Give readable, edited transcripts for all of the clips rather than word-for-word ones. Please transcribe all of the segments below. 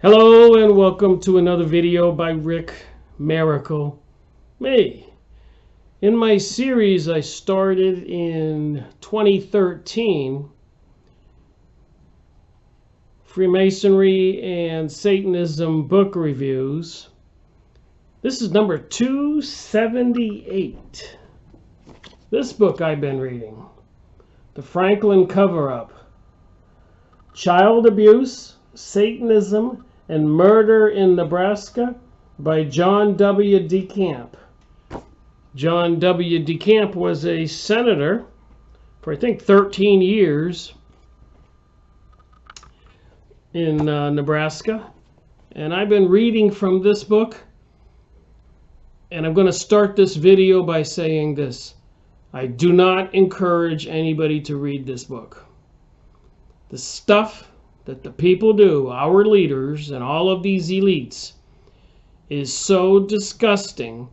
Hello and welcome to another video by Rick Miracle Me. In my series I started in 2013, Freemasonry and Satanism book reviews. This is number 278. This book I've been reading, The Franklin Cover-Up, Child Abuse, Satanism, and Murder in Nebraska by John W. DeCamp. John W. DeCamp was a senator for I think 13 years in Nebraska. And I've been reading from this book, and I'm going to start this video by saying this. I do not encourage anybody to read this book. The stuff that the people do, our leaders and all of these elites, is so disgusting.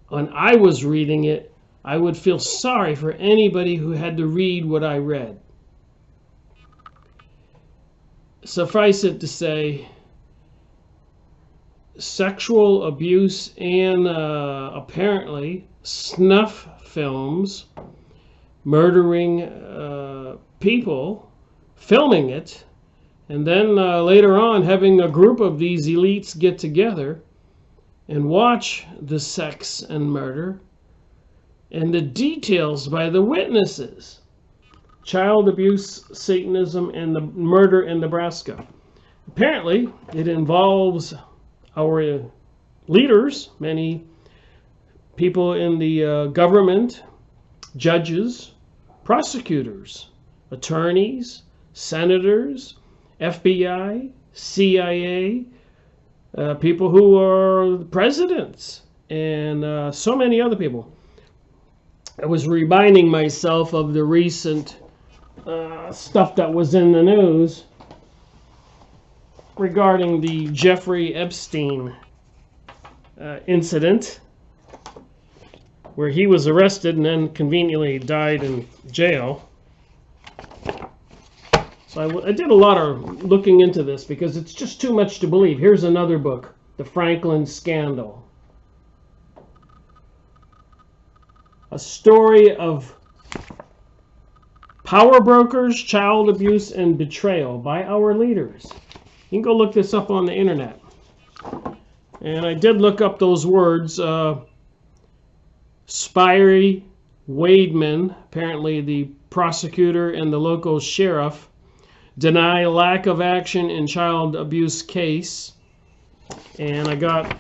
When I was reading it, I would feel sorry for anybody who had to read what I read. Suffice it to say, sexual abuse and apparently snuff films, murdering people, filming it, and then later on having a group of these elites get together and watch the sex and murder and the details by the witnesses. Child abuse, Satanism, and the murder in Nebraska. Apparently, it involves our leaders, many people in the government, judges, prosecutors, attorneys, senators, FBI, CIA, people who are presidents, and so many other people. I was reminding myself of the recent stuff that was in the news regarding the Jeffrey Epstein incident, where he was arrested and then conveniently died in jail. So I did a lot of looking into this because it's just too much to believe. Here's another book, The Franklin Scandal. A story of power brokers, child abuse, and betrayal by our leaders. You can go look this up on the internet. And I did look up those words. Spyrie Wademan, apparently the prosecutor and the local sheriff, deny lack of action in child abuse case. And I got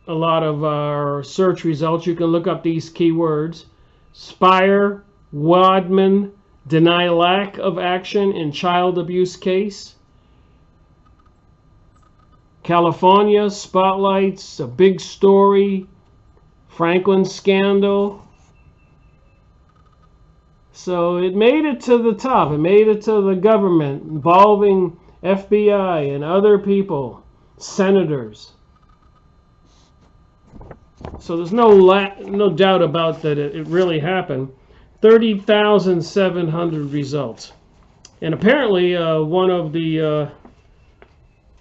a lot of our search results. You can look up these keywords. Spyrie Wademan, deny lack of action in child abuse case. California spotlights a big story. Franklin scandal. So it made it to the top. It made it to the government, involving FBI and other people, senators. So there's no doubt about that it really happened. 30,700 results. And apparently one of the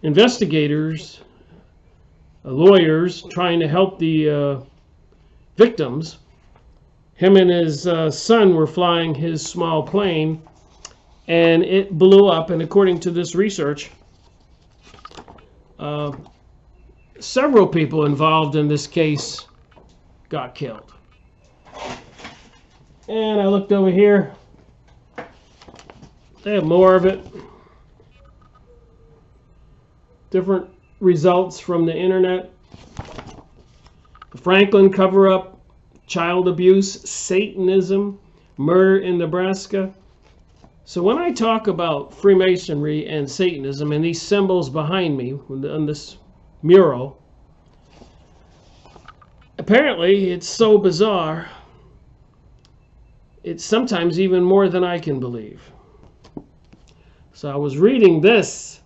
investigators, lawyers trying to help the victims, him and his son were flying his small plane, and it blew up. And according to this research, several people involved in this case got killed. And I looked over here. They have more of it. Different results from the internet. The Franklin cover-up, child abuse, Satanism, murder in Nebraska. So when I talk about Freemasonry and Satanism and these symbols behind me on this mural, apparently it's so bizarre, it's sometimes even more than I can believe. So I was reading this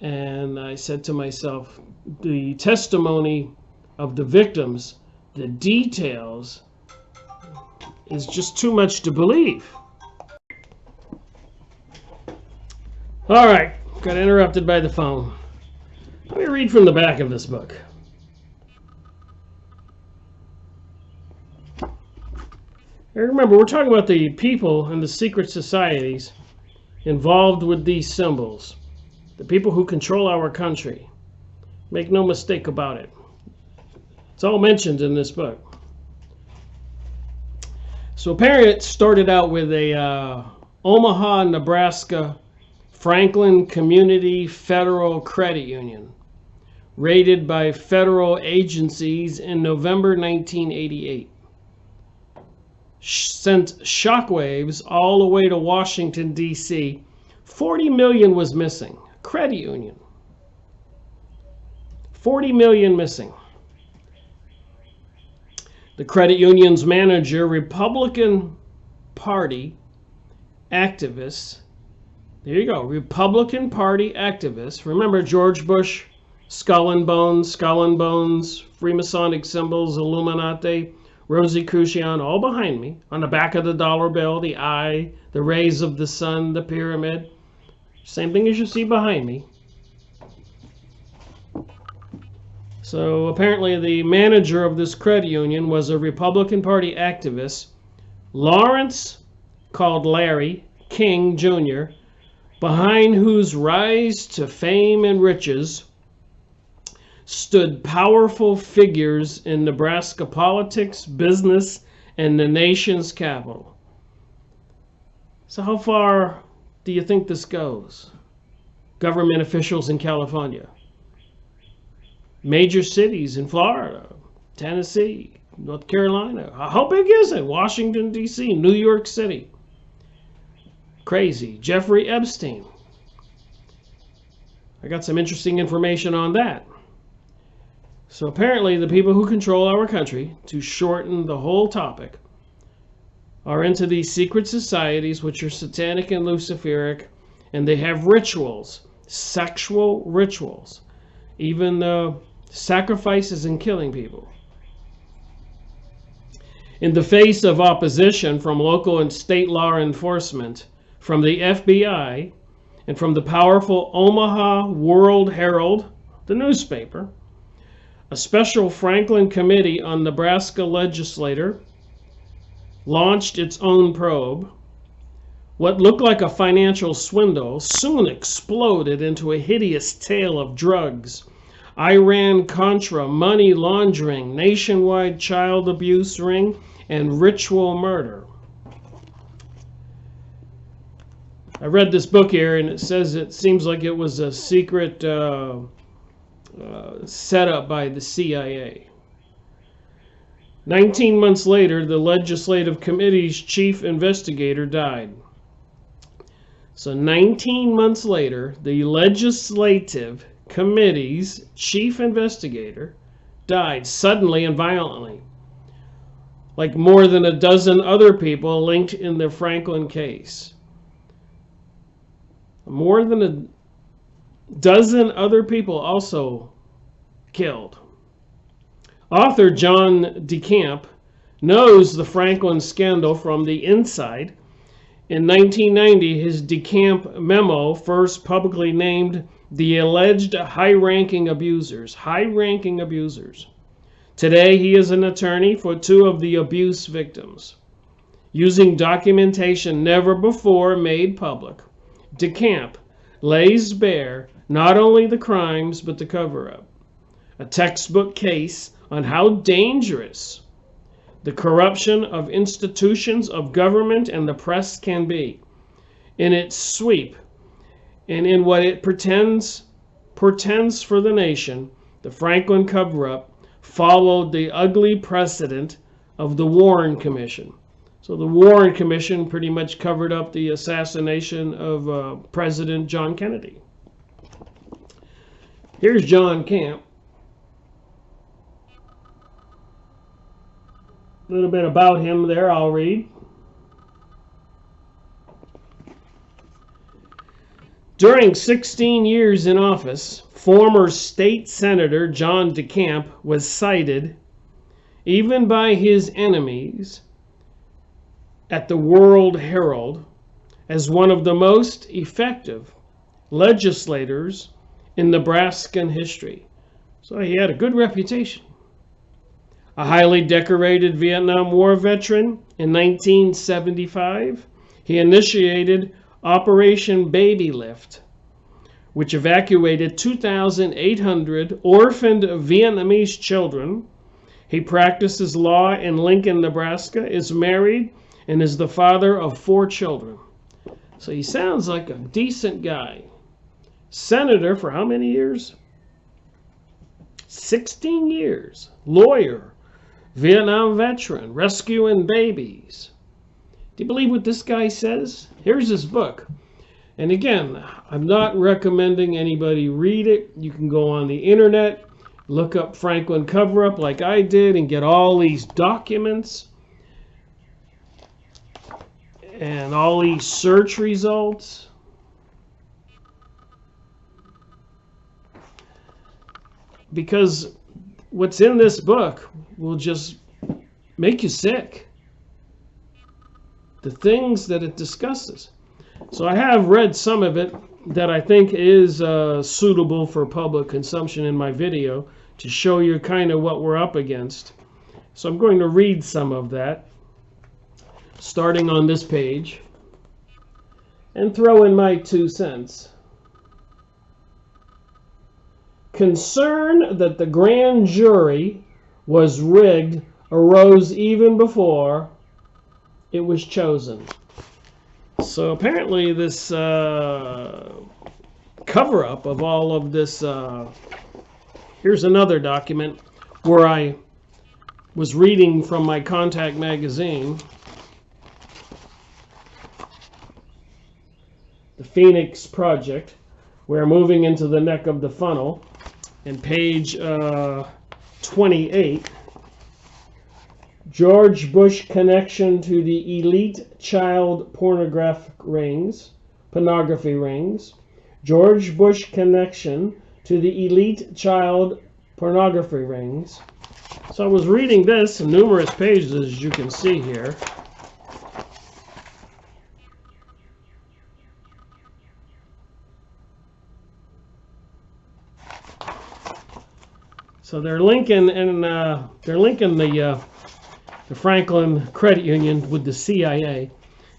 and I said to myself, the testimony of the victims, the details, is just too much to believe. All right, got interrupted by the phone. Let me read from the back of this book. Remember, we're talking about the people and the secret societies involved with these symbols. The people who control our country. Make no mistake about it. It's all mentioned in this book. So apparently it started out with a Omaha, Nebraska Franklin Community Federal Credit Union, raided by federal agencies in November 1988. Sent shockwaves all the way to Washington, D.C. 40 million was missing. Credit union. 40 million missing. The credit union's manager, Republican Party activists. There you go. Republican Party activists. Remember George Bush, skull and bones, Freemasonic symbols, Illuminati, Rosicrucian, all behind me. On the back of the dollar bill, the eye, the rays of the sun, the pyramid. Same thing as you see behind me. So apparently the manager of this credit union was a Republican Party activist, Lawrence, called Larry, King Jr., behind whose rise to fame and riches stood powerful figures in Nebraska politics, business, and the nation's capital. So how far do you think this goes? Government officials in California, major cities in Florida, Tennessee, North Carolina. How big is it? Washington, D.C., New York City. Crazy. Jeffrey Epstein. I got some interesting information on that. So apparently the people who control our country, to shorten the whole topic, are into these secret societies which are satanic and luciferic, and they have rituals, sexual rituals, even sacrifices and killing people. In the face of opposition from local and state law enforcement, from the FBI, and from the powerful Omaha World Herald, the newspaper, a special Franklin Committee on Nebraska legislator launched its own probe. What looked like a financial swindle soon exploded into a hideous tale of drugs, Iran-Contra, money laundering, nationwide child abuse ring, and ritual murder. I read this book here, and it says it seems like it was a secret set up by the CIA. 19 months later, the legislative committee's chief investigator died. So 19 months later, the legislative committee's chief investigator died suddenly and violently, like more than a dozen other people linked in the Franklin case. More than a dozen other people also killed. Author John DeCamp knows the Franklin scandal from the inside. In 1990, his DeCamp memo first publicly named the alleged high-ranking abusers. High-ranking abusers. Today, he is an attorney for two of the abuse victims. Using documentation never before made public, DeCamp lays bare not only the crimes but the cover-up. A textbook case on how dangerous the corruption of institutions of government and the press can be. In its sweep and in what it portends for the nation, the Franklin cover-up followed the ugly precedent of the Warren Commission. So the Warren Commission pretty much covered up the assassination of President John Kennedy. Here's John DeCamp. A little bit about him there, I'll read. During 16 years in office, former state senator John DeCamp was cited, even by his enemies, at the World Herald as one of the most effective legislators in Nebraskan history. So he had a good reputation. A highly decorated Vietnam War veteran, in 1975, he initiated Operation Baby Lift, which evacuated 2,800 orphaned Vietnamese children. He practices law in Lincoln, Nebraska, is married, and is the father of 4 children. So he sounds like a decent guy. Senator for how many years? 16 years. Lawyer. Vietnam veteran. Rescuing babies. Do you believe what this guy says? Here's his book. And again, I'm not recommending anybody read it. You can go on the internet, look up Franklin cover-up like I did, and get all these documents and all these search results. Because what's in this book will just make you sick. The things that it discusses. So I have read some of it that I think is suitable for public consumption in my video to show you kind of what we're up against. So I'm going to read some of that, starting on this page, and throw in my 2 cents. Concern that the grand jury was rigged arose even before it was chosen. So apparently this cover-up of all of this, here's another document where I was reading from my Contact magazine, the Phoenix Project. We're moving into the neck of the funnel, and page 28, George Bush connection to the elite child pornography rings. George Bush connection to the elite child pornography rings. So I was reading this in numerous pages, as you can see here. So they're linking the Franklin Credit Union with the CIA,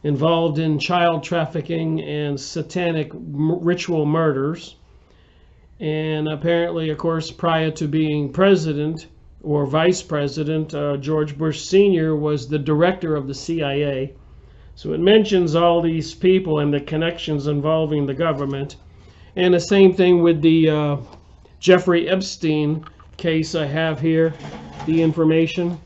involved in child trafficking and satanic ritual murders. And apparently, of course, prior to being president or vice president, George Bush Sr. was the director of the CIA. So it mentions all these people and the connections involving the government. And the same thing with the Jeffrey Epstein case. I have here the information.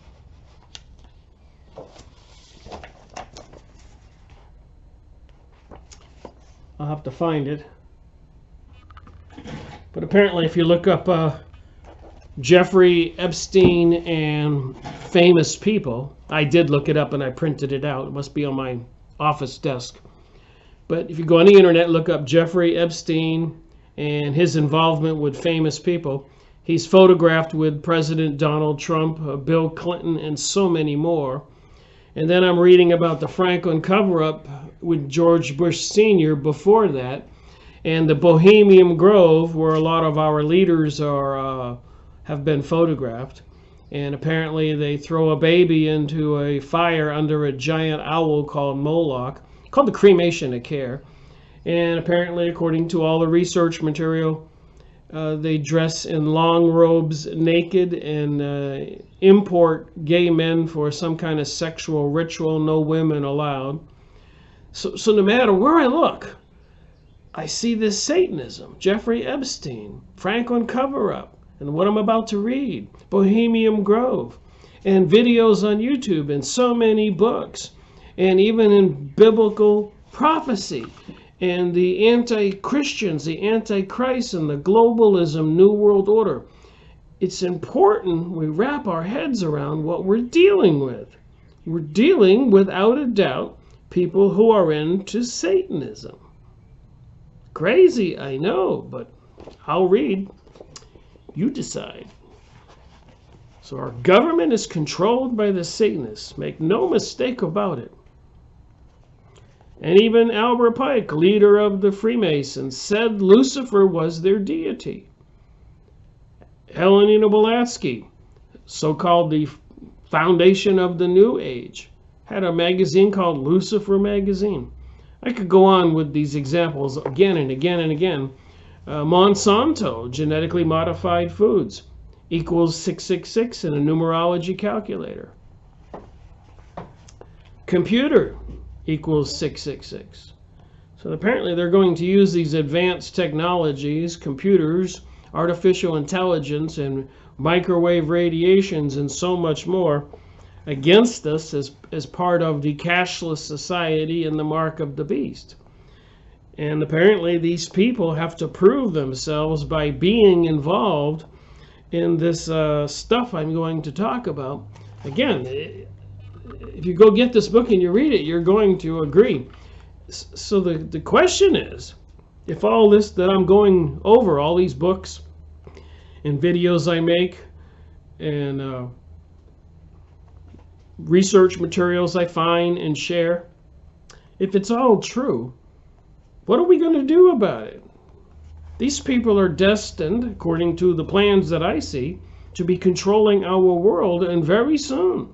I'll have to find it. But apparently if you look up Jeffrey Epstein and famous people, I did look it up and I printed it out. It must be on my office desk. But if you go on the internet, look up Jeffrey Epstein and his involvement with famous people, he's photographed with President Donald Trump, Bill Clinton, and so many more. And then I'm reading about the Franklin cover-up with George Bush Sr. before that, and the Bohemian Grove, where a lot of our leaders are have been photographed. And apparently they throw a baby into a fire under a giant owl called Moloch, called the cremation of care. And apparently, according to all the research material, they dress in long robes naked and import gay men for some kind of sexual ritual, no women allowed. So no matter where I look, I see this Satanism, Jeffrey Epstein, Franklin cover-up, and what I'm about to read, Bohemian Grove, and videos on YouTube, and so many books, and even in biblical prophecy. And the anti-Christians, the anti-Christ, and the globalism, New World Order. It's important we wrap our heads around what we're dealing with. We're dealing, without a doubt, people who are into Satanism. Crazy, I know, but I'll read. You decide. So our government is controlled by the Satanists. Make no mistake about it. And even Albert Pike, leader of the Freemasons, said Lucifer was their deity. Helena Blavatsky, so-called the foundation of the New Age, had a magazine called Lucifer Magazine. I could go on with these examples again and again and again. Monsanto, genetically modified foods, equals 666 in a numerology calculator. Computer equals 666. So apparently they're going to use these advanced technologies, computers, artificial intelligence, and microwave radiations, and so much more against us as part of the cashless society and the mark of the beast. And apparently these people have to prove themselves by being involved in this stuff I'm going to talk about. Again, if you go get this book and you read it, you're going to agree. So the question is, if all this that I'm going over, all these books and videos I make and research materials I find and share, if it's all true, what are we going to do about it? These people are destined, according to the plans that I see, to be controlling our world, and very soon.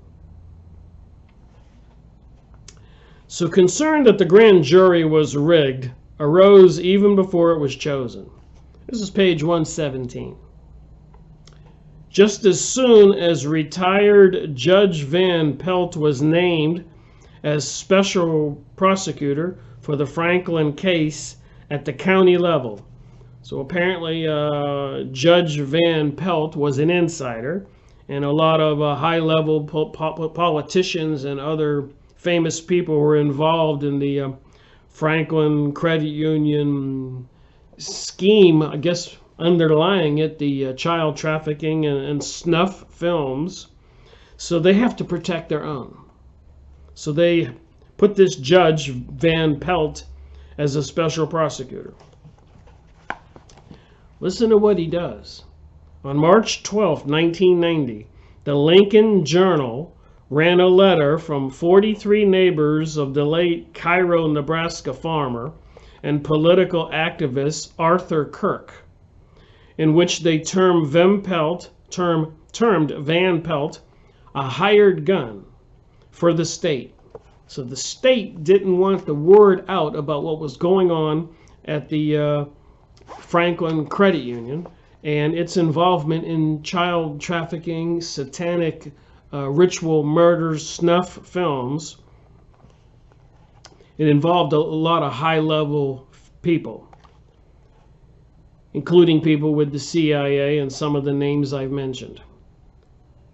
So concern that the grand jury was rigged arose even before it was chosen. This is page 117. Just as soon as retired Judge Van Pelt was named as special prosecutor for the Franklin case at the county level. So apparently Judge Van Pelt was an insider, and a lot of high-level politicians and other famous people were involved in the Franklin Credit Union scheme, I guess underlying it, the child trafficking and snuff films. So they have to protect their own. So they put this Judge Van Pelt as a special prosecutor. Listen to what he does. On March 12, 1990, the Lincoln Journal ran a letter from 43 neighbors of the late Cairo, Nebraska farmer and political activist Arthur Kirk, in which they termed Van Pelt a hired gun for the state. So the state didn't want the word out about what was going on at the Franklin Credit Union and its involvement in child trafficking, satanic ritual murders, snuff films. It involved a lot of high-level people, including people with the CIA and some of the names I've mentioned.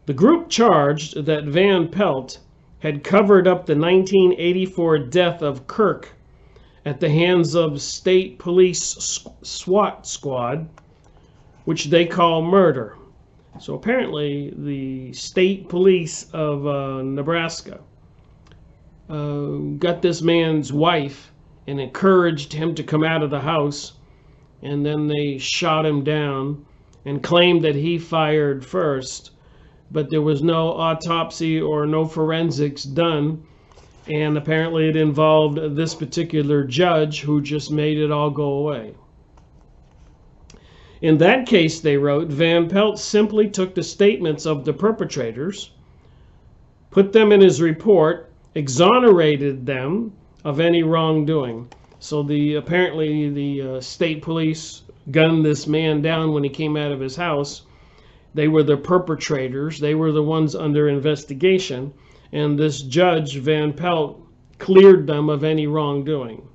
The group charged that Van Pelt had covered up the 1984 death of Kirk at the hands of state police SWAT squad, which they call murder. So apparently the state police of Nebraska got this man's wife and encouraged him to come out of the house, and then they shot him down and claimed that he fired first, but there was no autopsy or no forensics done, and apparently it involved this particular judge who just made it all go away. In that case, they wrote, Van Pelt simply took the statements of the perpetrators, put them in his report, exonerated them of any wrongdoing. So apparently the state police gunned this man down when he came out of his house. They were the perpetrators. They were the ones under investigation. And this Judge Van Pelt cleared them of any wrongdoing.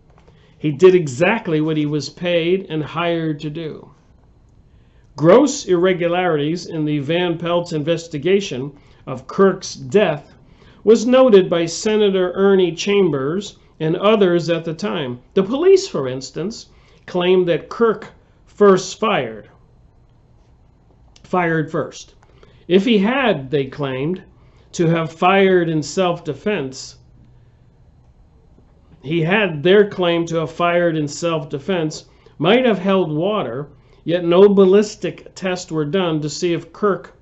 He did exactly what he was paid and hired to do. Gross irregularities in the Van Pelt's investigation of Kirk's death was noted by Senator Ernie Chambers and others at the time. The police, for instance, claimed that Kirk fired first. If he had, they claimed, to have fired in self-defense, their claim to have fired in self-defense might have held water, yet no ballistic tests were done to see if Kirk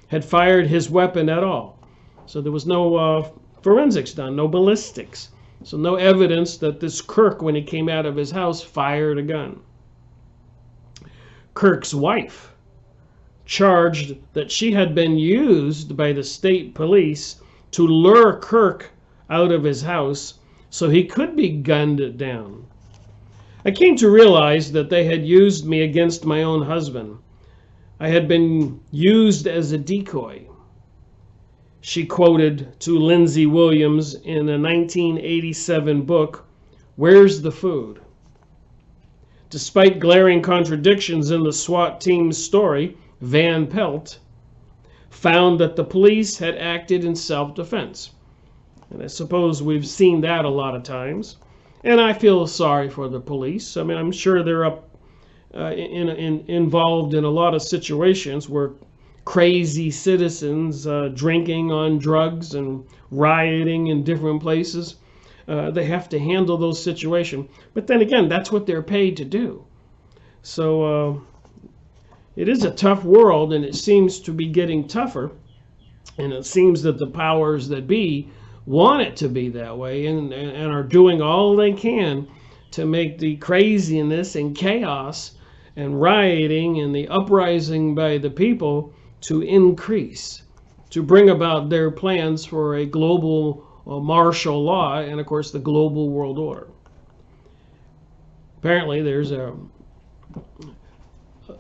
had fired his weapon at all. So there was no forensics done, no ballistics. So no evidence that this Kirk, when he came out of his house, fired a gun. Kirk's wife charged that she had been used by the state police to lure Kirk out of his house so he could be gunned down. I came to realize that they had used me against my own husband. I had been used as a decoy. She quoted to Lindsay Williams in a 1987 book, Where's the Food? Despite glaring contradictions in the SWAT team's story, Van Pelt found that the police had acted in self-defense. And I suppose we've seen that a lot of times. And I feel sorry for the police. I mean, I'm sure they're involved in a lot of situations where crazy citizens drinking on drugs and rioting in different places. They have to handle those situations. But then again, that's what they're paid to do. So it is a tough world, and it seems to be getting tougher. And it seems that the powers that be want it to be that way, and are doing all they can to make the craziness and chaos and rioting and the uprising by the people to increase, to bring about their plans for a global martial law and, of course, the global world order. Apparently,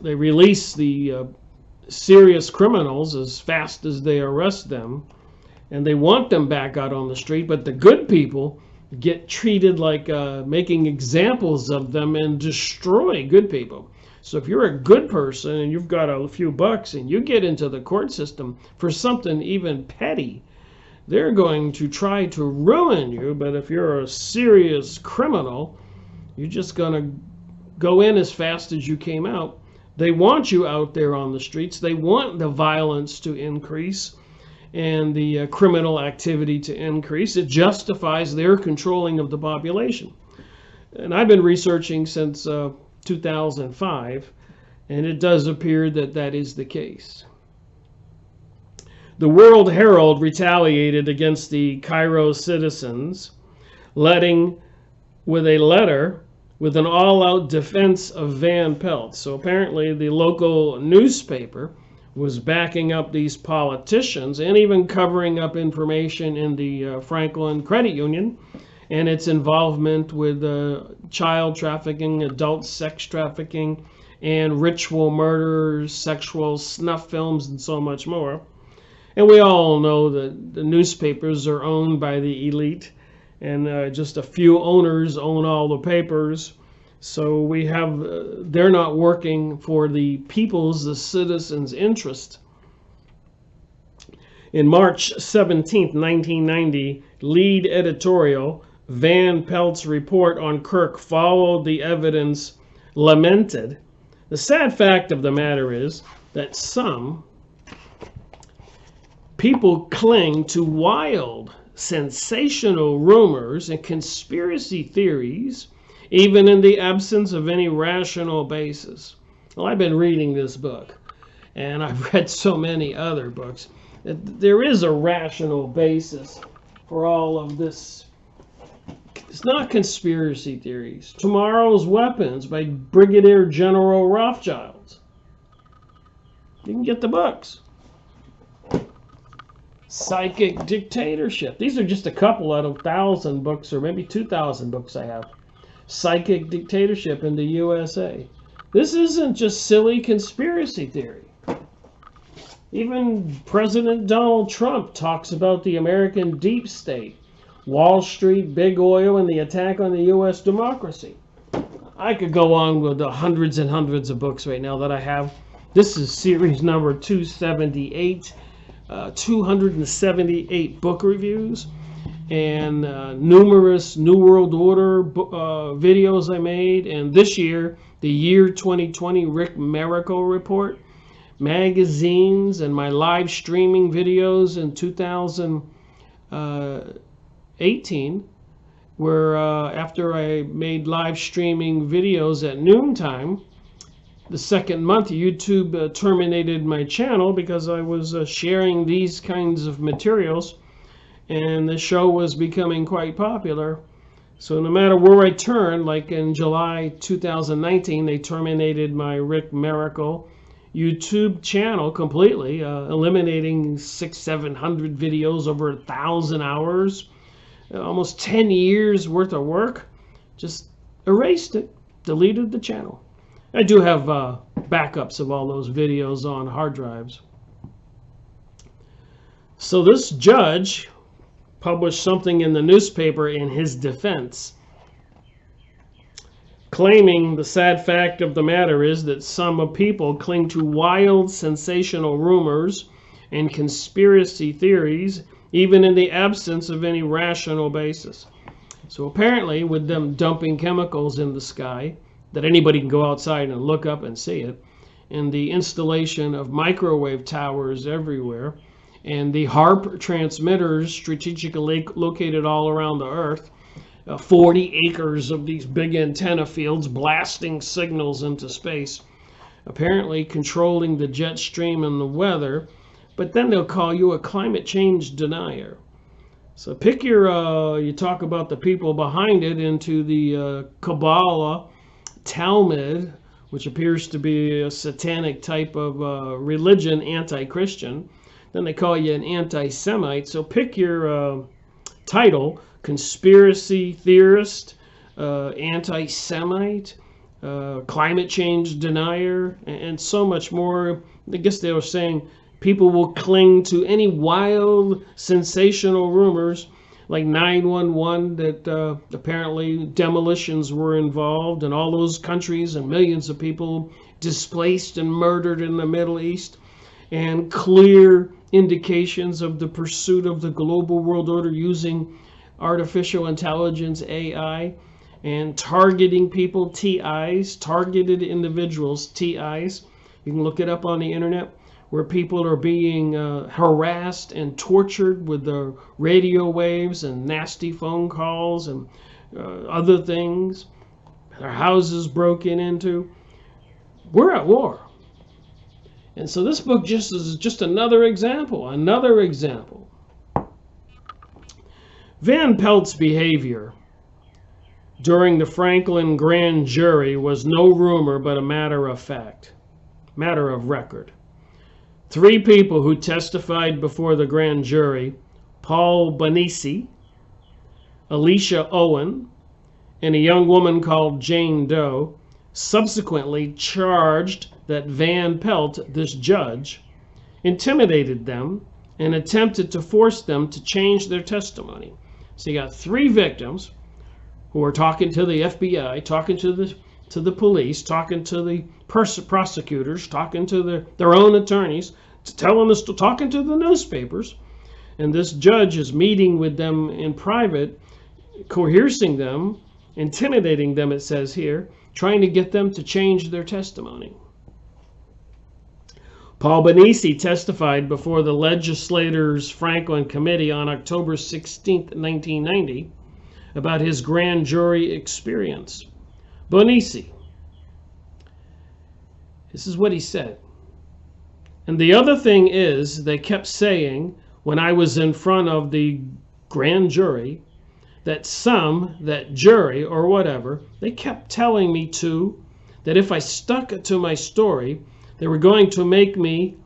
they release the serious criminals as fast as they arrest them, and they want them back out on the street, but the good people get treated like making examples of them and destroy good people. So if you're a good person and you've got a few bucks and you get into the court system for something even petty, they're going to try to ruin you. But if you're a serious criminal, you're just going to go in as fast as you came out. They want you out there on the streets. They want the violence to increase and the criminal activity to increase. It justifies their controlling of the population. And I've been researching since 2005, and it does appear that that is the case. The World Herald retaliated against the Cairo citizens, letting with a letter with an all-out defense of Van Pelt. So apparently the local newspaper was backing up these politicians and even covering up information in the Franklin Credit Union and its involvement with child trafficking, adult sex trafficking, and ritual murders, sexual snuff films, and so much more. And we all know that the newspapers are owned by the elite, and just a few owners own all the papers. So we have, they're not working for the people's, the citizens' interest. In March 17, 1990, lead editorial, Van Pelt's report on Kirk followed the evidence lamented. The sad fact of the matter is that some people cling to wild, sensational rumors and conspiracy theories, even in the absence of any rational basis. Well, I've been reading this book, and I've read so many other books. There is a rational basis for all of this. It's not conspiracy theories. Tomorrow's Weapons by Brigadier General Rothschild. You can get the books. Psychic Dictatorship. These are just a couple out of 1,000 books, or maybe 2,000 books I have. Psychic Dictatorship in the USA. This isn't just silly conspiracy theory. Even President Donald Trump talks about the American deep state, Wall Street, big oil, and the attack on the U.S. democracy. I could go on with the hundreds and hundreds of books right now that I have. This is series number 278, 278 book reviews, and numerous New World Order videos I made. And this year, the year 2020 Rick Miracle Report, magazines, and my live streaming videos in 2018, where after I made live streaming videos at noontime, the second month YouTube terminated my channel because I was sharing these kinds of materials and the show was becoming quite popular. So no matter where I turned, like in July 2019, they terminated my Rick Miracle YouTube channel completely, eliminating 600-700 videos, over 1,000 hours, almost 10 years worth of work. Just erased it, deleted the channel. I do have backups of all those videos on hard drives. So this judge published something in the newspaper in his defense, claiming the sad fact of the matter is that some people cling to wild, sensational rumors and conspiracy theories, even in the absence of any rational basis. So apparently, with them dumping chemicals in the sky, that anybody can go outside and look up and see it, and the installation of microwave towers everywhere, and the HARP transmitters strategically located all around the Earth, 40 acres of these big antenna fields blasting signals into space, apparently controlling the jet stream and the weather, but then they'll call you a climate change denier. So pick your, you talk about the people behind it into the Kabbalah, Talmud, which appears to be a satanic type of religion, anti-Christian. Then they call you an anti-Semite. So pick your title: conspiracy theorist, anti-Semite, climate change denier, and so much more. I guess they were saying people will cling to any wild, sensational rumors, like 911, that apparently demolitions were involved in all those countries and millions of people displaced and murdered in the Middle East, and clear indications of the pursuit of the global world order using artificial intelligence, AI, and targeting people, TIs, targeted individuals, TIs. You can look it up on the internet, where people are being harassed and tortured with the radio waves and nasty phone calls and other things. Their houses broken into. We're at war. And so this book just is just another example. Van Pelt's behavior during the Franklin grand jury was no rumor but a matter of fact, matter of record. 3 people who testified before the grand jury, Paul Bonisi, Alicia Owen, and a young woman called Jane Doe, subsequently charged that Van Pelt, this judge, intimidated them and attempted to force them to change their testimony. So you got 3 victims who are talking to the FBI, talking to the police, talking to the prosecutors, talking to their own attorneys, telling us, talking to the newspapers, and this judge is meeting with them in private, coercing them, intimidating them, it says here, trying to get them to change their testimony. Paul Bonisi testified before the Legislators' Franklin Committee on October 16, 1990, about his grand jury experience. Bonisi, this is what he said. And the other thing is, they kept saying, when I was in front of the grand jury, that jury or whatever, they kept telling me that if I stuck to my story, they were going to make me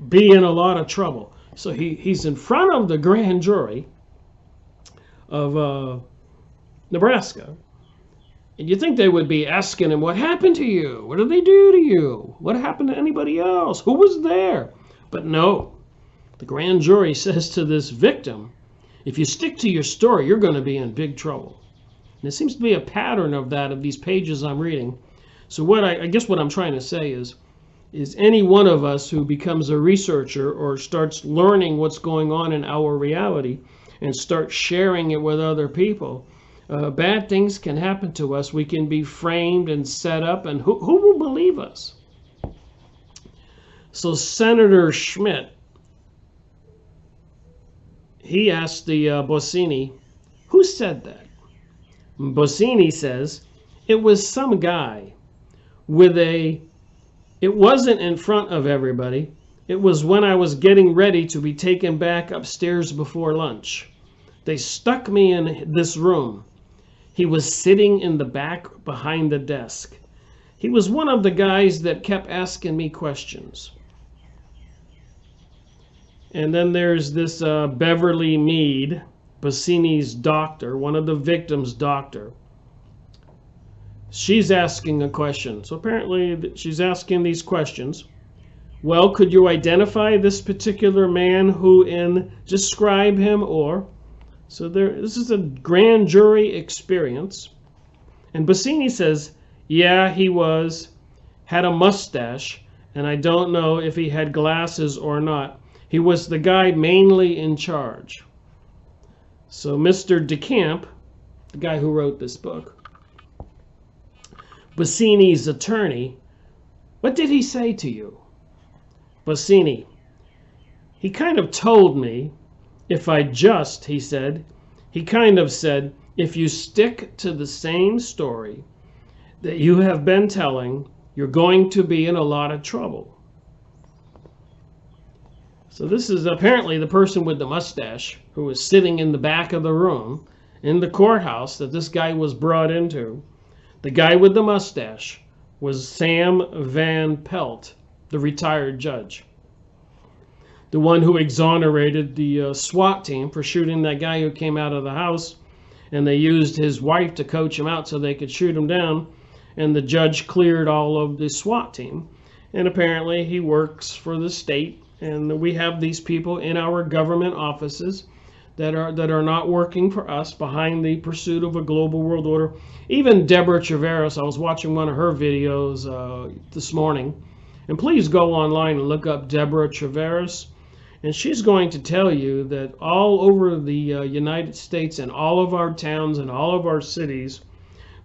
be in a lot of trouble. So he's in front of the grand jury of Nebraska. And you think they would be asking him, what happened to you? What did they do to you? What happened to anybody else? Who was there? But no, the grand jury says to this victim, if you stick to your story, you're going to be in big trouble. And there seems to be a pattern of that, of these pages I'm reading. So what I guess what I'm trying to say is any one of us who becomes a researcher or starts learning what's going on in our reality and start sharing it with other people, bad things can happen to us. We can be framed and set up, and who will believe us? So Senator Schmidt, he asked the Bossini, who said that? Bossini says, it was some guy with it wasn't in front of everybody, It was when I was getting ready to be taken back upstairs before lunch. They stuck me in this room. He was sitting in the back behind the desk. He was one of the guys that kept asking me questions. And then there's this Beverly Meade, Bassini's doctor, one of the victims' doctor. She's asking a question. So apparently she's asking these questions. Well, could you identify this particular man who describe him or... So this is a grand jury experience. And Bassini says, yeah, he had a mustache, and I don't know if he had glasses or not. He was the guy mainly in charge. So Mr. DeCamp, the guy who wrote this book, Bassini's attorney, what did he say to you? Bassini, he kind of told me, he said, he kind of said, if you stick to the same story that you have been telling, you're going to be in a lot of trouble. So this is apparently the person with the mustache who was sitting in the back of the room in the courthouse that this guy was brought into. The guy with the mustache was Sam Van Pelt, the retired judge. The one who exonerated the SWAT team for shooting that guy who came out of the house, and they used his wife to coach him out so they could shoot him down, and the judge cleared all of the SWAT team. And apparently he works for the state, and we have these people in our government offices that are not working for us behind the pursuit of a global world order. Even Deborah Treveros, I was watching one of her videos this morning, and please go online and look up Deborah Treveros. And she's going to tell you that all over the United States and all of our towns and all of our cities,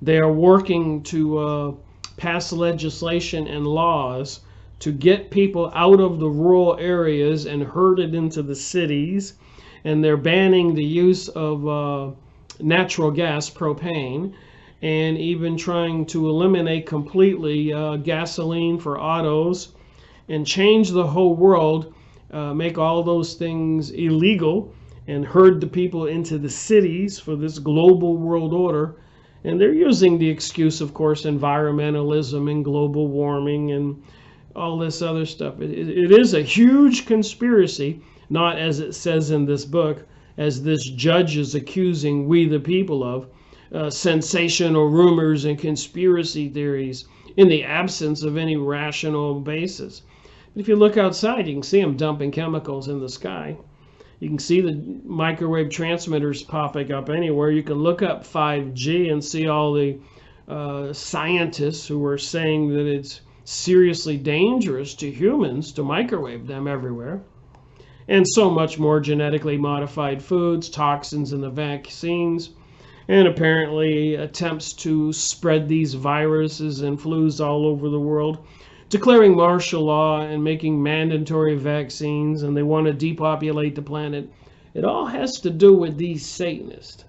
they are working to pass legislation and laws to get people out of the rural areas and herded into the cities. And they're banning the use of natural gas, propane, and even trying to eliminate completely gasoline for autos and change the whole world. Make all those things illegal and herd the people into the cities for this global world order. And they're using the excuse, of course, environmentalism and global warming and all this other stuff. It is a huge conspiracy, not as it says in this book, as this judge is accusing we the people of, sensational rumors and conspiracy theories in the absence of any rational basis. If you look outside, you can see them dumping chemicals in the sky. You can see the microwave transmitters popping up anywhere. You can look up 5G and see all the scientists who are saying that it's seriously dangerous to humans to microwave them everywhere. And so much more: genetically modified foods, toxins in the vaccines, and apparently attempts to spread these viruses and flus all over the world. Declaring martial law and making mandatory vaccines, and they want to depopulate the planet. It all has to do with these Satanists.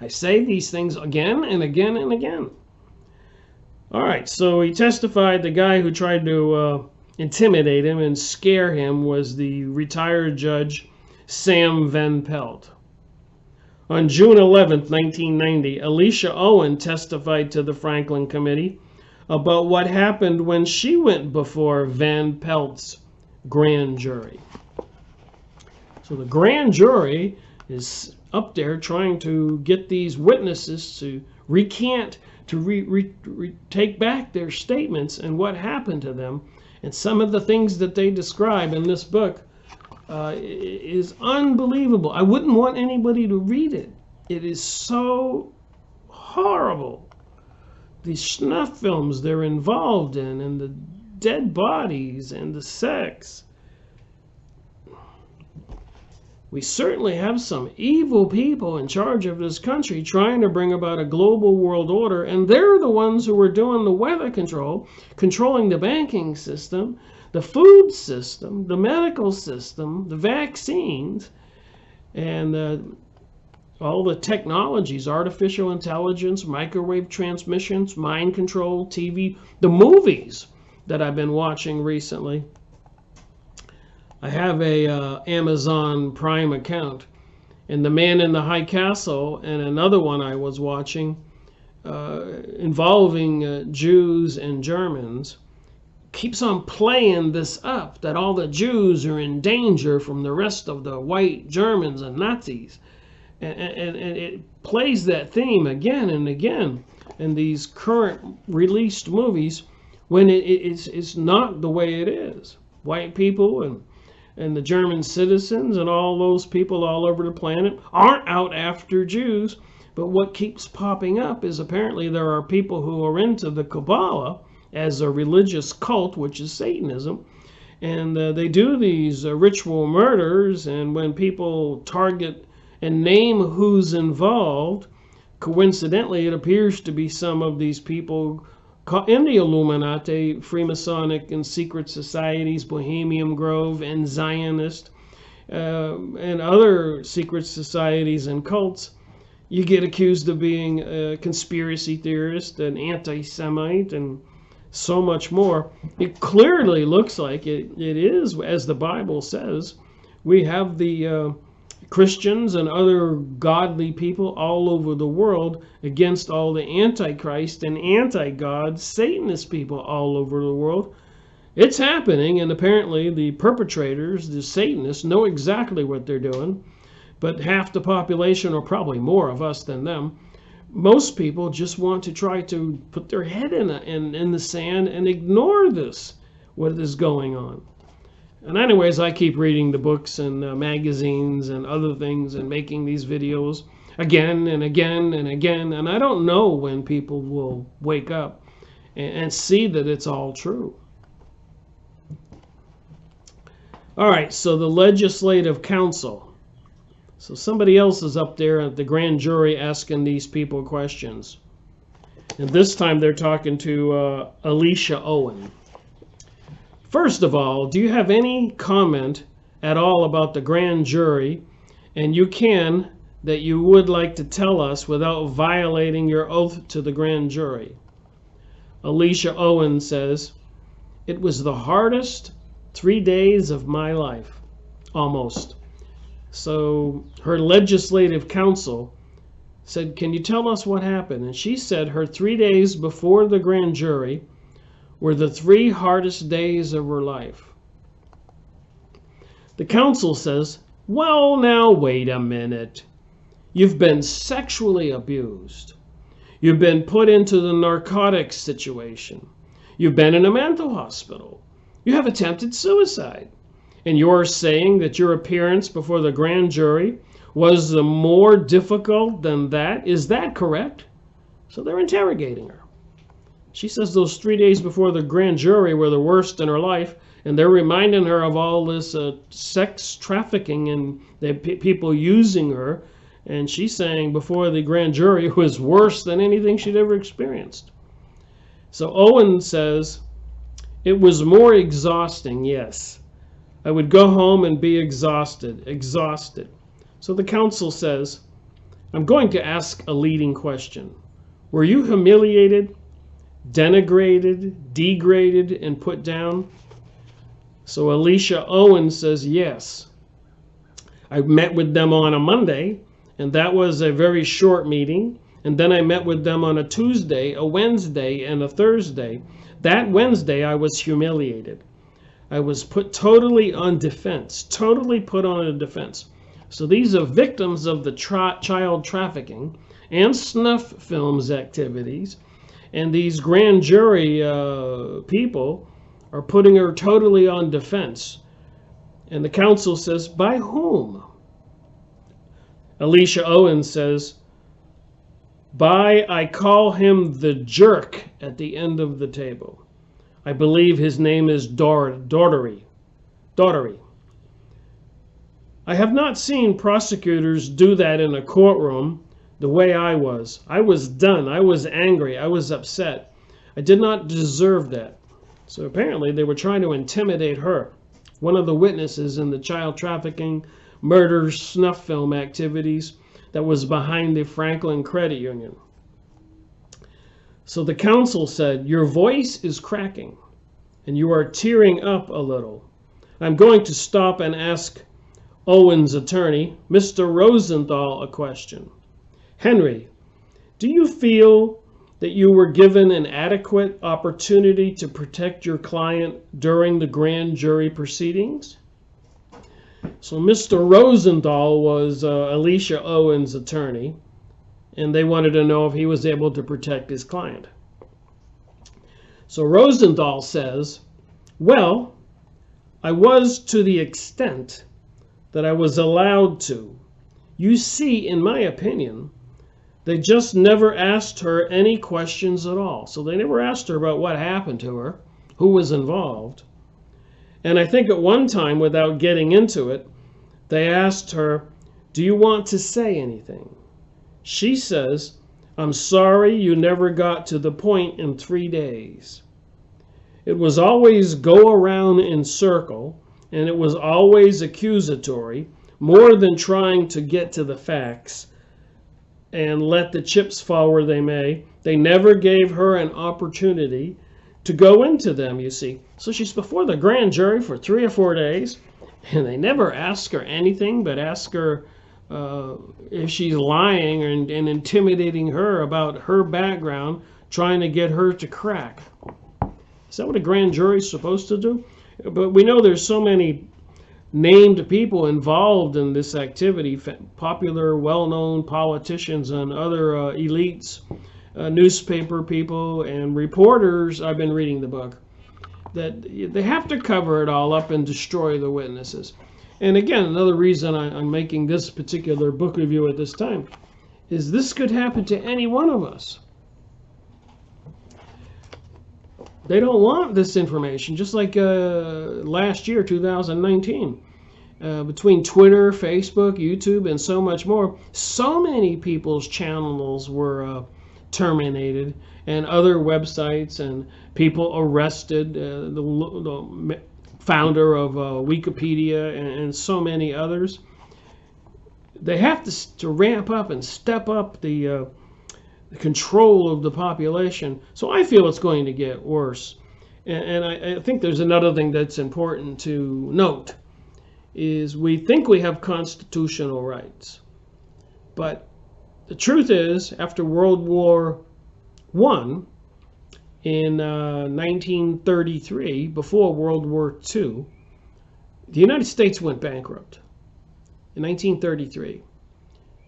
I say these things again and again and again. All right, so he testified the guy who tried to intimidate him and scare him was the retired judge Sam Van Pelt. On June 11th, 1990, Alicia Owen testified to the Franklin Committee about what happened when she went before Van Pelt's grand jury. So the grand jury is up there trying to get these witnesses to recant, to take back their statements and what happened to them. And some of the things that they describe in this book is unbelievable. I wouldn't want anybody to read it. It is so horrible. These snuff films they're involved in, and the dead bodies and the sex. We certainly have some evil people in charge of this country trying to bring about a global world order, and they're the ones who are doing the weather control, controlling the banking system, the food system, the medical system, the vaccines, and all the technologies, artificial intelligence, microwave transmissions, mind control, TV, the movies that I've been watching recently. I have a Amazon Prime account, and The Man in the High Castle and another one I was watching involving Jews and Germans keeps on playing this up, that all the Jews are in danger from the rest of the white Germans and Nazis. And it plays that theme again and again in these current released movies when it's not the way it is. White people and the German citizens and all those people all over the planet aren't out after Jews. But what keeps popping up is apparently there are people who are into the Kabbalah as a religious cult, which is Satanism. And they do these ritual murders, and when people target and name who's involved, coincidentally, it appears to be some of these people in the Illuminati, Freemasonic and secret societies, Bohemian Grove and Zionist, and other secret societies and cults. You get accused of being a conspiracy theorist, an anti-Semite, and so much more. It clearly looks like it is, as the Bible says. We have the Christians and other godly people all over the world against all the Antichrist and anti-God Satanist people all over the world. It's happening, and apparently the perpetrators, the Satanists, know exactly what they're doing. But half the population, or probably more of us than them, most people just want to try to put their head in the sand and ignore this, what is going on. And anyways, I keep reading the books and magazines and other things and making these videos again and again and again. And I don't know when people will wake up and see that it's all true. All right, so the Legislative Council. So somebody else is up there at the grand jury asking these people questions. And this time they're talking to Alicia Owen. First of all, do you have any comment at all about the grand jury? And that you would like to tell us without violating your oath to the grand jury. Alicia Owen says, it was the hardest 3 days of my life, almost. So her legislative council said, can you tell us what happened? And she said her 3 days before the grand jury were the 3 hardest days of her life. The council says, well, now wait a minute. You've been sexually abused. You've been put into the narcotics situation. You've been in a mental hospital. You have attempted suicide. And you're saying that your appearance before the grand jury was more difficult than that? Is that correct? So they're interrogating her. She says those 3 days before the grand jury were the worst in her life, and they're reminding her of all this sex trafficking and the people using her. And she's saying before the grand jury was worse than anything she'd ever experienced. So Owen says, it was more exhausting, yes. I would go home and be exhausted. So the council says, I'm going to ask a leading question. Were you humiliated, denigrated, degraded, and put down? So Alicia Owen says, yes. I met with them on a Monday, and that was a very short meeting. And then I met with them on a Tuesday, a Wednesday, and a Thursday. That Wednesday, I was humiliated. I was put totally on defense, totally put on a defense. So these are victims of the child trafficking and snuff films activities. And these grand jury people are putting her totally on defense. And the council says, by whom? Alicia Owen says, I call him the jerk at the end of the table. I believe his name is Daughtery. I have not seen prosecutors do that in a courtroom the way I was. I was done. I was angry. I was upset. I did not deserve that. So apparently they were trying to intimidate her, one of the witnesses in the child trafficking, murder, snuff film activities that was behind the Franklin Credit Union. So the council said, your voice is cracking and you are tearing up a little. I'm going to stop and ask Owen's attorney, Mr. Rosenthal, a question. Henry, do you feel that you were given an adequate opportunity to protect your client during the grand jury proceedings? So Mr. Rosenthal was Alicia Owen's attorney, and they wanted to know if he was able to protect his client. So Rosenthal says, well, I was to the extent that I was allowed to. You see, in my opinion, they just never asked her any questions at all. So they never asked her about what happened to her, who was involved. And I think at one time, without getting into it, they asked her, do you want to say anything? She says, I'm sorry you never got to the point in 3 days. It was always go around in circle, and it was always accusatory, more than trying to get to the facts and let the chips fall where they may. They never gave her an opportunity to go into them, you see. So she's before the grand jury for 3 or 4 days, and they never ask her anything but ask her if she's lying and intimidating her about her background, trying to get her to crack. Is that what a grand jury is supposed to do? But we know there's so many named people involved in this activity, popular, well-known politicians and other elites, newspaper people and reporters. I've been reading the book, that they have to cover it all up and destroy the witnesses. And again, another reason I'm making this particular book review at this time is this could happen to any one of us. They don't want this information, just like last year, 2019. Between Twitter, Facebook, YouTube, and so much more, so many people's channels were terminated, and other websites, and people arrested. The founder of Wikipedia and so many others. They have to ramp up and step up the control of the population. So I feel it's going to get worse. And I think there's another thing that's important to note, is we think we have constitutional rights. But the truth is, after World War I, in 1933, before World War II, the United States went bankrupt in 1933.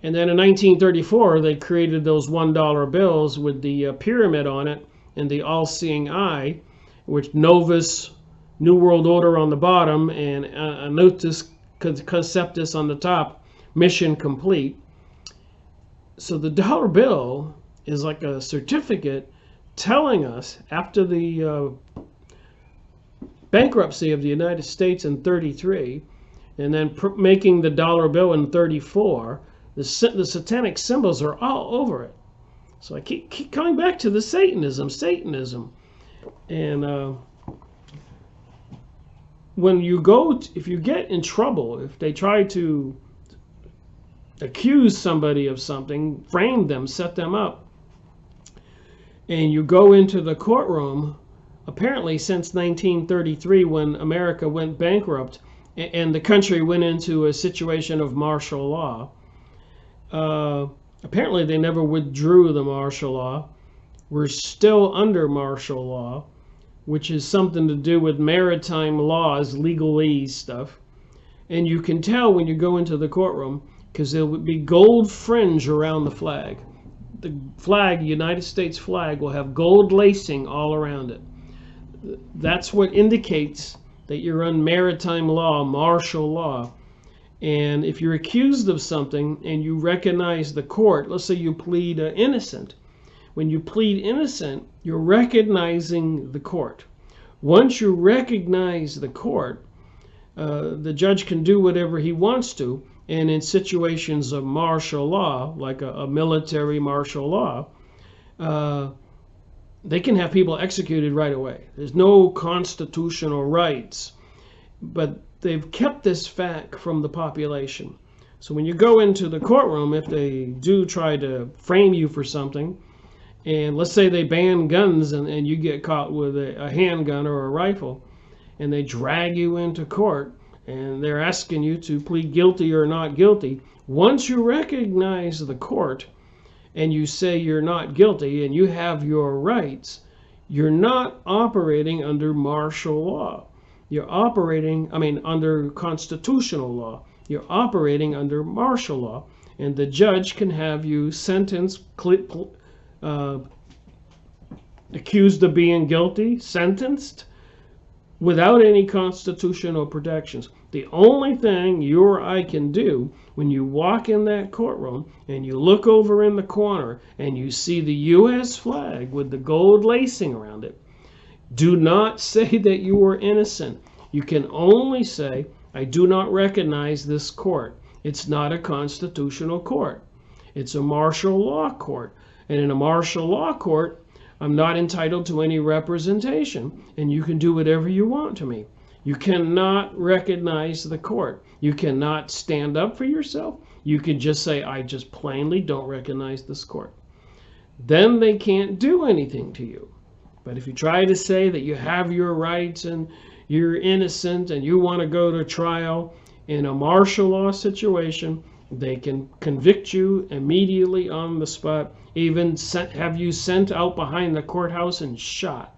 And then in 1934, they created those $1 bills with the pyramid on it and the all-seeing eye, which Novus, New World Order on the bottom, and Notus Conceptus on the top, mission complete. So the dollar bill is like a certificate telling us, after the bankruptcy of the United States in 33, and then making the dollar bill in 34, the satanic symbols are all over it. So I keep coming back to the Satanism. And when you go, if you get in trouble, if they try to accuse somebody of something, frame them, set them up, and you go into the courtroom, apparently since 1933, when America went bankrupt and the country went into a situation of martial law, apparently they never withdrew the martial law. We're still under martial law, which is something to do with maritime laws, legalese stuff. And you can tell when you go into the courtroom, because there would be gold fringe around the flag. The flag, United States flag, will have gold lacing all around it. That's what indicates that you're on maritime law, martial law. And if you're accused of something and you recognize the court, let's say you plead innocent. When you plead innocent, you're recognizing the court. Once you recognize the court, the judge can do whatever he wants to. And in situations of martial law, like a military martial law, they can have people executed right away. There's no constitutional rights, but they've kept this fact from the population. So when you go into the courtroom, if they do try to frame you for something, and let's say they ban guns and you get caught with a handgun or a rifle, and they drag you into court, and they're asking you to plead guilty or not guilty. Once you recognize the court and you say you're not guilty and you have your rights, you're not operating under martial law. You're operating, under constitutional law. You're operating under martial law, and the judge can have you sentenced, accused of being guilty, sentenced, without any constitutional protections. The only thing you or I can do when you walk in that courtroom and you look over in the corner and you see the U.S. flag with the gold lacing around it, do not say that you are innocent. You can only say, I do not recognize this court. It's not a constitutional court. It's a martial law court. And in a martial law court, I'm not entitled to any representation, and you can do whatever you want to me. You cannot recognize the court. You cannot stand up for yourself. You can just say, I just plainly don't recognize this court. Then they can't do anything to you. But if you try to say that you have your rights and you're innocent and you want to go to trial in a martial law situation, they can convict you immediately on the spot, even have you sent out behind the courthouse and shot.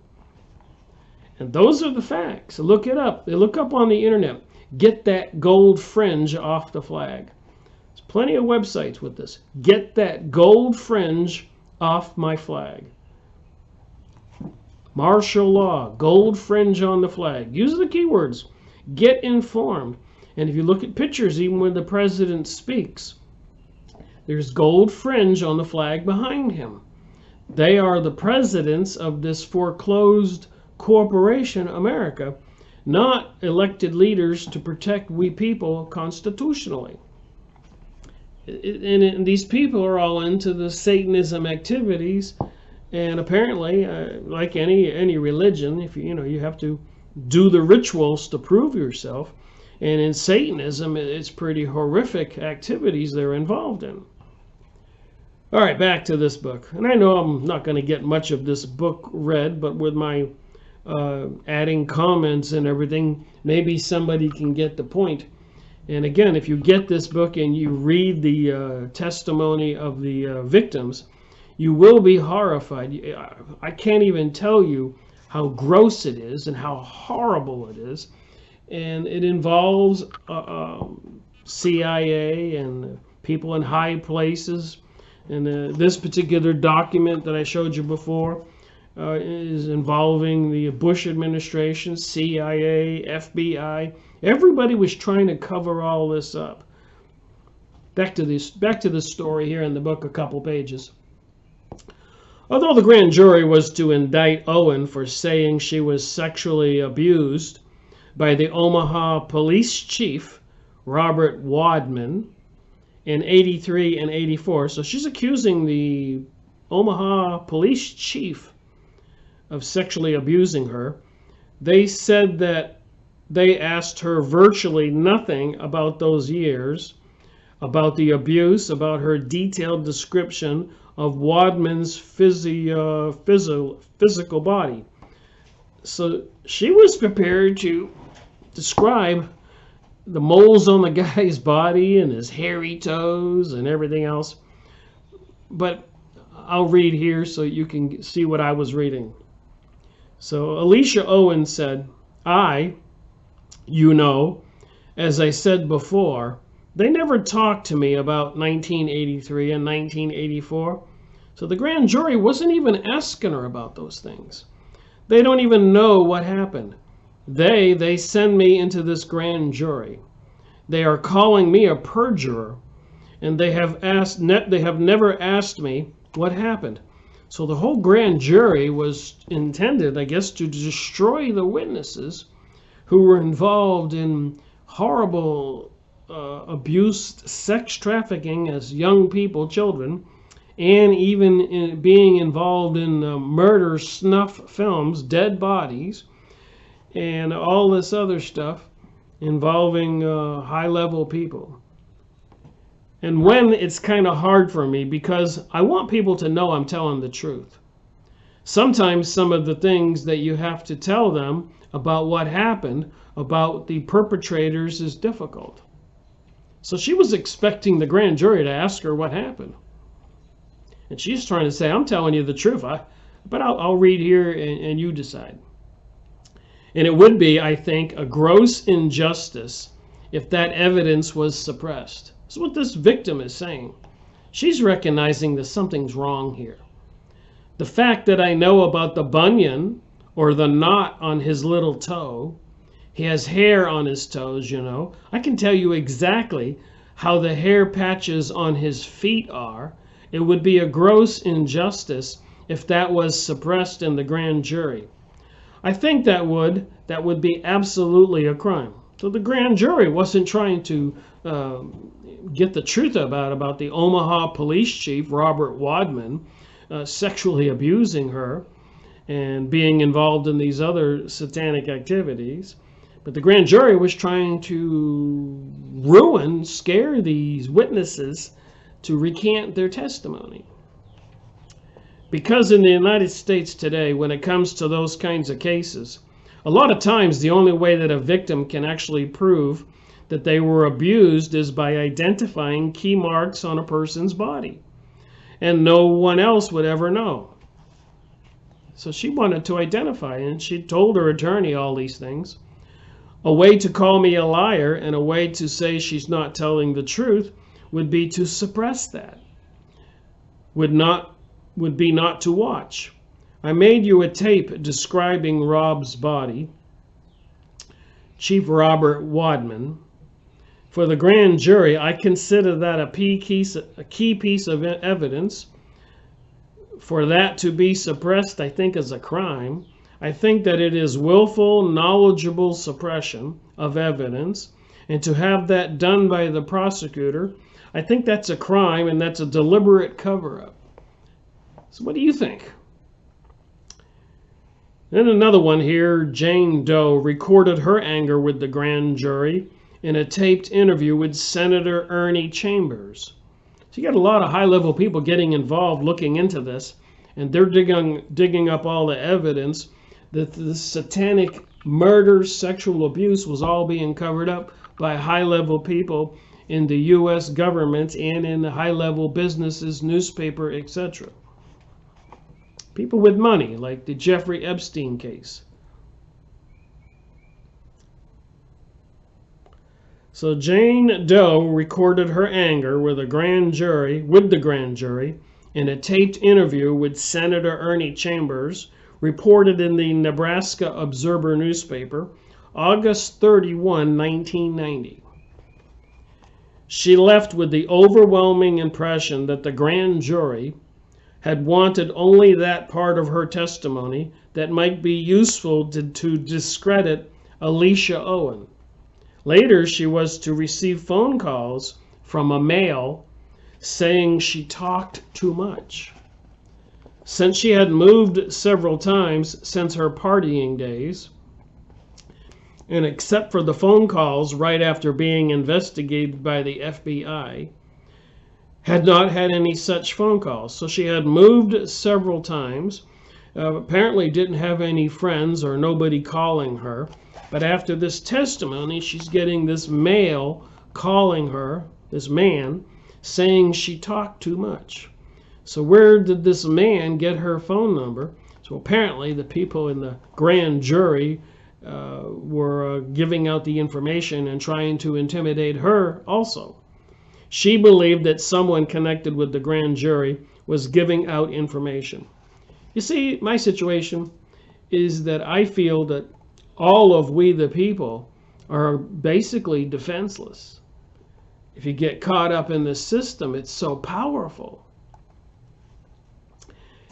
And those are the facts. Look it up. Look up on the internet. Get that gold fringe off the flag. There's plenty of websites with this. Get that gold fringe off my flag. Martial law, gold fringe on the flag. Use the keywords. Get informed. And if you look at pictures, even when the president speaks, there's gold fringe on the flag behind him. They are the presidents of this foreclosed corporation, America, not elected leaders to protect we people constitutionally. And these people are all into the Satanism activities, and apparently, like any religion, if you have to do the rituals to prove yourself. And in Satanism, it's pretty horrific activities they're involved in. All right, back to this book. And I know I'm not going to get much of this book read, but with my adding comments and everything, maybe somebody can get the point. And again, if you get this book and you read the testimony of the victims, you will be horrified. I can't even tell you how gross it is and how horrible it is. And it involves CIA and people in high places. And this particular document that I showed you before is involving the Bush administration, CIA, FBI. Everybody was trying to cover all this up. Back to this story here in the book, a couple pages. Although the grand jury was to indict Owen for saying she was sexually abused by the Omaha police chief, Robert Wadman, in 83 and 84. So she's accusing the Omaha police chief of sexually abusing her. They said that they asked her virtually nothing about those years, about the abuse, about her detailed description of Wadman's physical body. So she was prepared to describe the moles on the guy's body and his hairy toes and everything else. But I'll read here so you can see what I was reading. So Alicia Owen said, as I said before, they never talked to me about 1983 and 1984. So the grand jury wasn't even asking her about those things. They don't even know what happened. They send me into this grand jury. They are calling me a perjurer, and they have never asked me what happened. So the whole grand jury was intended, I guess, to destroy the witnesses who were involved in horrible abuse, sex trafficking as young people, children, and even in being involved in murder snuff films, dead bodies, and all this other stuff involving high-level people. And when it's kind of hard for me because I want people to know I'm telling the truth. Sometimes some of the things that you have to tell them about what happened, about the perpetrators, is difficult. So she was expecting the grand jury to ask her what happened. And she's trying to say, I'm telling you the truth, but I'll read here and you decide. And it would be, I think, a gross injustice if that evidence was suppressed. That's what this victim is saying. She's recognizing that something's wrong here. The fact that I know about the bunion or the knot on his little toe, he has hair on his toes, you know. I can tell you exactly how the hair patches on his feet are. It would be a gross injustice if that was suppressed in the grand jury. I think that would be absolutely a crime. So the grand jury wasn't trying to get the truth about the Omaha police chief, Robert Wadman, sexually abusing her and being involved in these other satanic activities. But the grand jury was trying to scare these witnesses to recant their testimony. Because in the United States today, when it comes to those kinds of cases, a lot of times the only way that a victim can actually prove that they were abused is by identifying key marks on a person's body. And no one else would ever know. So she wanted to identify, and she told her attorney all these things. A way to call me a liar and a way to say she's not telling the truth would be to suppress that. Would be not to watch. I made you a tape describing Rob's body, Chief Robert Wadman. For the grand jury, I consider that a key piece of evidence. For that to be suppressed, I think, is a crime. I think that it is willful, knowledgeable suppression of evidence, and to have that done by the prosecutor, I think that's a crime, and that's a deliberate cover-up. So what do you think? Then another one here, Jane Doe recorded her anger with the grand jury in a taped interview with Senator Ernie Chambers. So you got a lot of high-level people getting involved looking into this, and they're digging up all the evidence that the satanic murder, sexual abuse was all being covered up by high-level people in the U.S. government and in the high-level businesses, newspaper, etc. People with money, like the Jeffrey Epstein case. So Jane Doe recorded her anger with the grand jury in a taped interview with Senator Ernie Chambers, reported in the Nebraska Observer newspaper, August 31, 1990. She left with the overwhelming impression that the grand jury had wanted only that part of her testimony that might be useful to discredit Alicia Owen. Later, she was to receive phone calls from a male saying she talked too much. Since she had moved several times since her partying days, and except for the phone calls right after being investigated by the FBI, had not had any such phone calls. So she had moved several times, apparently didn't have any friends or nobody calling her. But after this testimony, she's getting this male calling her, this man, saying she talked too much. So where did this man get her phone number? So apparently the people in the grand jury were giving out the information and trying to intimidate her also. She believed that someone connected with the grand jury was giving out information. You see, my situation is that I feel that all of we the people are basically defenseless. If you get caught up in the system, it's so powerful.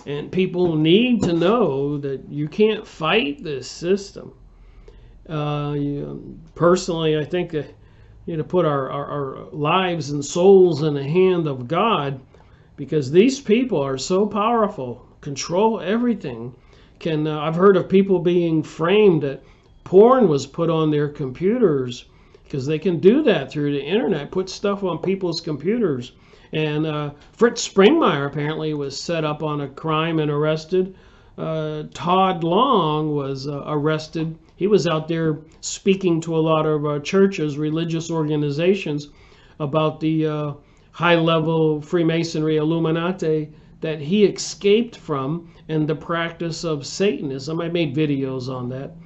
And people need to know that you can't fight this system. Personally, I think you need to put our lives and souls in the hand of God, because these people are so powerful, control everything. I've heard of people being framed that porn was put on their computers, because they can do that through the internet, put stuff on people's computers. And Fritz Springmeier apparently was set up on a crime and arrested Todd Long was arrested. He was out there speaking to a lot of churches, religious organizations, about the high-level Freemasonry Illuminati that he escaped from and the practice of Satanism. I made videos on that.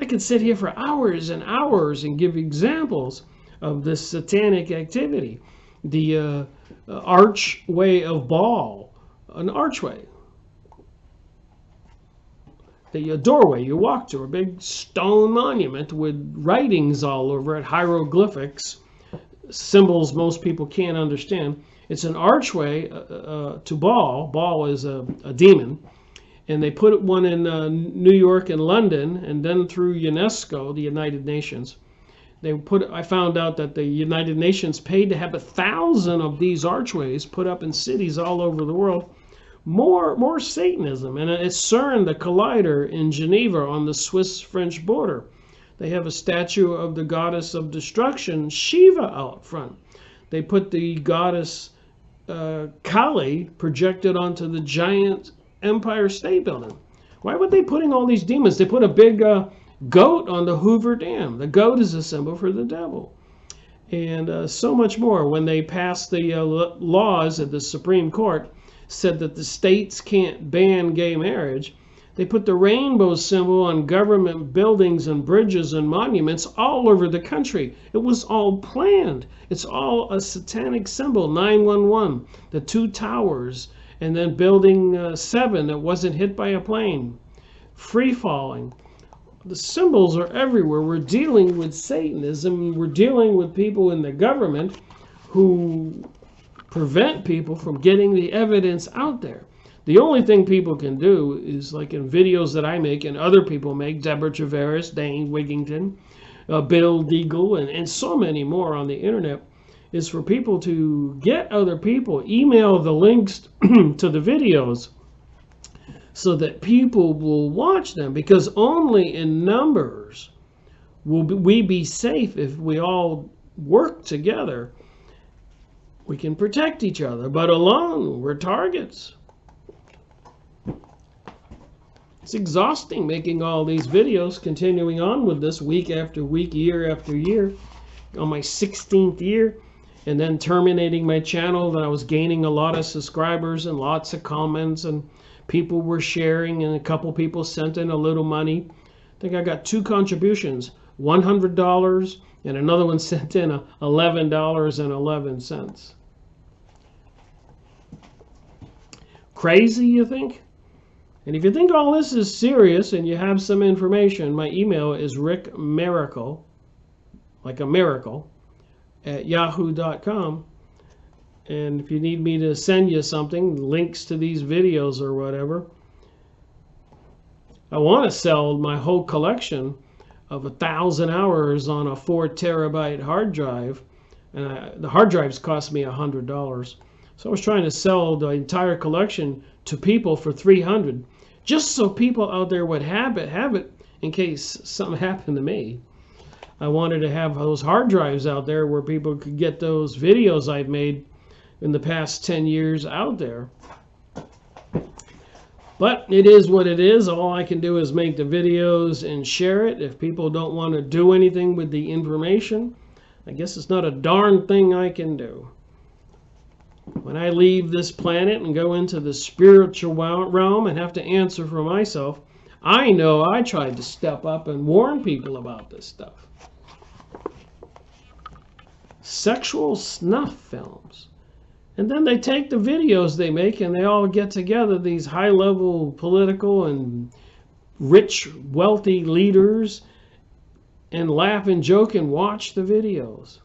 I could sit here for hours and hours and give examples of this satanic activity. The archway of Baal, an archway. The doorway you walk through, a big stone monument with writings all over it, hieroglyphics, symbols most people can't understand. It's an archway to Baal. Baal is a demon. And they put one in New York and London, and then through UNESCO, the United Nations. I found out that the United Nations paid to have 1,000 of these archways put up in cities all over the world. More Satanism. And at CERN, the collider in Geneva on the Swiss-French border, they have a statue of the goddess of destruction, Shiva, out front. They put the goddess Kali projected onto the giant Empire State Building. Why would they putting all these demons? They put a big goat on the Hoover Dam. The goat is a symbol for the devil. And so much more. When they passed the laws at the Supreme Court, said that the states can't ban gay marriage, they put the rainbow symbol on government buildings and bridges and monuments all over the country. It was all planned. It's all a satanic symbol. 911, the two towers, and then building 7 that wasn't hit by a plane. Free falling. The symbols are everywhere. We're dealing with Satanism. We're dealing with people in the government who prevent people from getting the evidence out there. The only thing people can do is, like in videos that I make and other people make, Deborah Tavares, Dane Wigington, Bill Deagle, and so many more on the internet, is for people to get other people, email the links to the videos so that people will watch them, because only in numbers will we be safe. If we all work together, we can protect each other, but alone, we're targets. It's exhausting making all these videos, continuing on with this week after week, year after year, on my 16th year, and then terminating my channel. That I was gaining a lot of subscribers and lots of comments, and people were sharing, and a couple people sent in a little money. I think I got 2 contributions, $100, and another one sent in $11.11. Crazy, you think? And if you think all this is serious and you have some information, my email is rickmiracle, like a miracle, at yahoo.com. And if you need me to send you something, links to these videos or whatever, I want to sell my whole collection of 1,000 hours on a 4 terabyte hard drive. And the hard drives cost me $100. So I was trying to sell the entire collection to people for $300, just so people out there would have it in case something happened to me. I wanted to have those hard drives out there where people could get those videos I've made in the past 10 years out there. But it is what it is. All I can do is make the videos and share it. If people don't want to do anything with the information, I guess it's not a darn thing I can do. When I leave this planet and go into the spiritual realm and have to answer for myself, I know I tried to step up and warn people about this stuff. Sexual snuff films. And then they take the videos they make and they all get together, these high-level political and rich, wealthy leaders, and laugh and joke and watch the videos.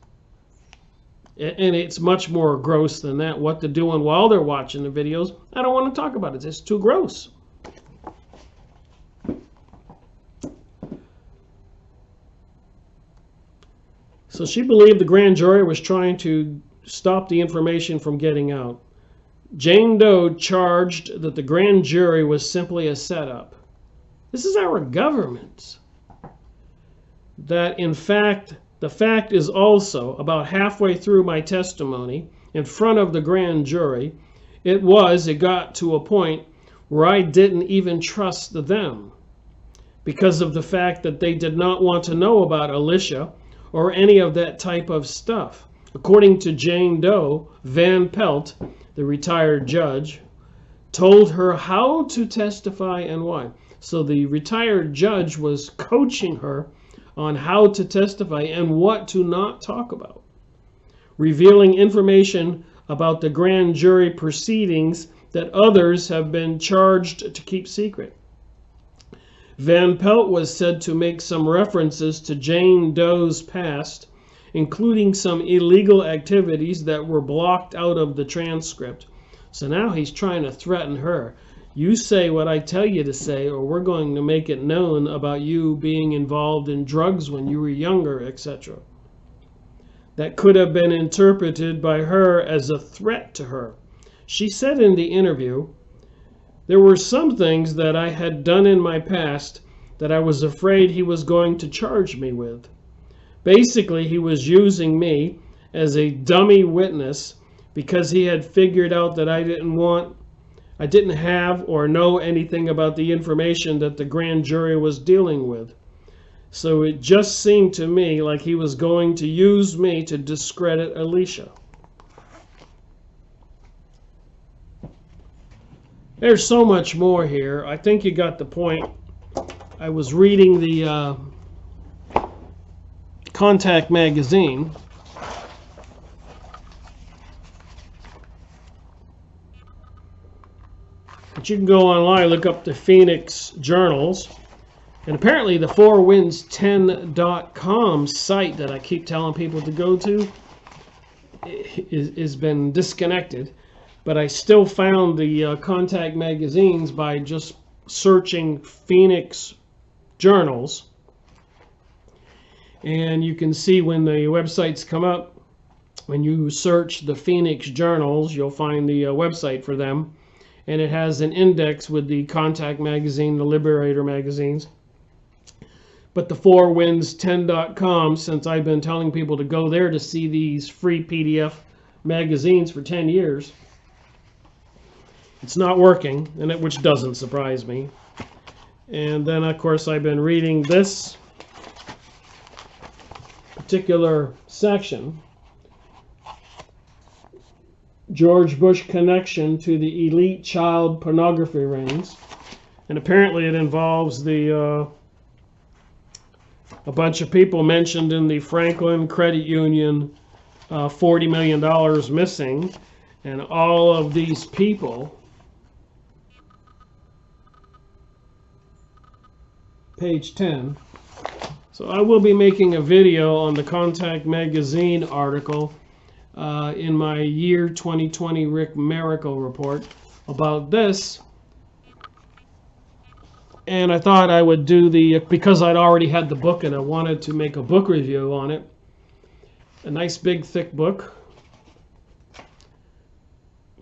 And it's much more gross than that. What they're doing while they're watching the videos, I don't want to talk about it. It's too gross. So she believed the grand jury was trying to stop the information from getting out. Jane Doe charged that the grand jury was simply a setup. This is our government. That, in fact, the fact is also, about halfway through my testimony in front of the grand jury, it got to a point where I didn't even trust them because of the fact that they did not want to know about Alicia or any of that type of stuff. According to Jane Doe, Van Pelt, the retired judge, told her how to testify and why. So the retired judge was coaching her on how to testify and what to not talk about, revealing information about the grand jury proceedings that others have been charged to keep secret. Van Pelt was said to make some references to Jane Doe's past, including some illegal activities that were blocked out of the transcript. So now he's trying to threaten her. You say what I tell you to say, or we're going to make it known about you being involved in drugs when you were younger, etc. That could have been interpreted by her as a threat to her. She said in the interview, "There were some things that I had done in my past that I was afraid he was going to charge me with. Basically, he was using me as a dummy witness because he had figured out that I didn't have or know anything about the information that the grand jury was dealing with. So it just seemed to me like he was going to use me to discredit Alicia." There's so much more here. I think you got the point. I was reading the Contact magazine. But you can go online, look up the Phoenix Journals. And apparently the 4winds10.com site that I keep telling people to go to has been disconnected. But I still found the Contact magazines by just searching Phoenix Journals. And you can see when the websites come up, when you search the Phoenix Journals, you'll find the website for them. And it has an index with the Contact magazine, the Liberator magazines. But the 4winds10.com, since I've been telling people to go there to see these free PDF magazines for 10 years, it's not working, which doesn't surprise me. And then, of course, I've been reading this particular section, George Bush connection to the elite child pornography rings. And apparently it involves a bunch of people mentioned in the Franklin Credit Union, $40 million missing. And all of these people, page 10. So I will be making a video on the Contact magazine article in my year 2020 Rick Miracle report about this. And I thought I would do because I'd already had the book and I wanted to make a book review on it. A nice big thick book,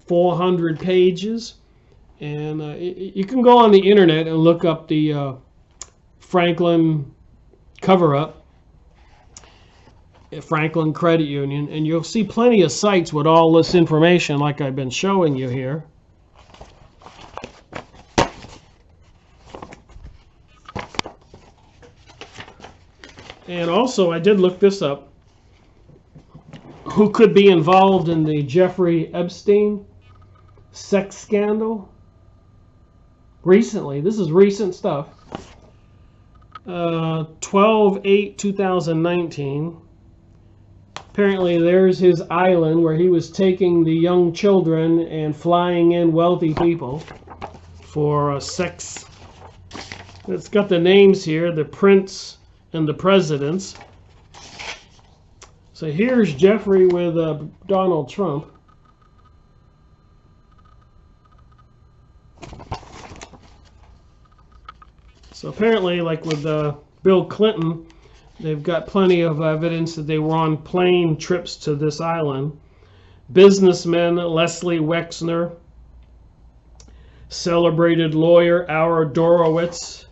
400 pages. And you can go on the internet and look up the Franklin cover-up, Franklin Credit Union, and you'll see plenty of sites with all this information like I've been showing you here. And also, I did look this up. Who could be involved in the Jeffrey Epstein sex scandal? Recently, this is recent stuff. 12/8/2019. Apparently there's his island where he was taking the young children and flying in wealthy people for sex. It's got the names here, the prince and the presidents. So here's Jeffrey with Donald Trump. So apparently, like with Bill Clinton, they've got plenty of evidence that they were on plane trips to this island. Businessman Leslie Wexner, celebrated lawyer Ara Dorowitz.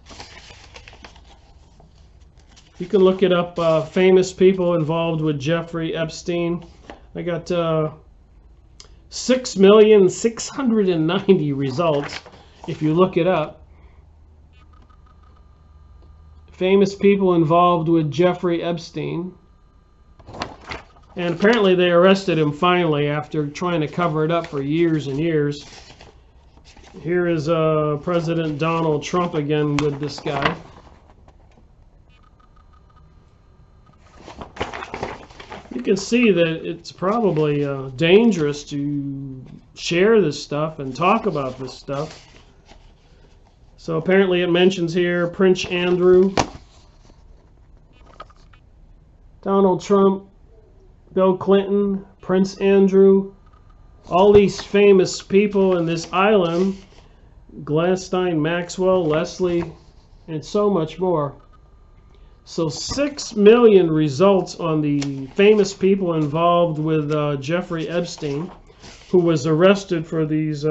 You can look it up, famous people involved with Jeffrey Epstein. I got 6,690 results. if you look it up. Famous people involved with Jeffrey Epstein. And apparently they arrested him finally after trying to cover it up for years and years. Here is President Donald Trump again with this guy. You can see that it's probably dangerous to share this stuff and talk about this stuff. So apparently it mentions here Prince Andrew, Donald Trump, Bill Clinton, Prince Andrew, all these famous people in this island, Gladstein, Maxwell, Leslie, and so much more. So 6 million results on the famous people involved with Jeffrey Epstein, who was arrested for these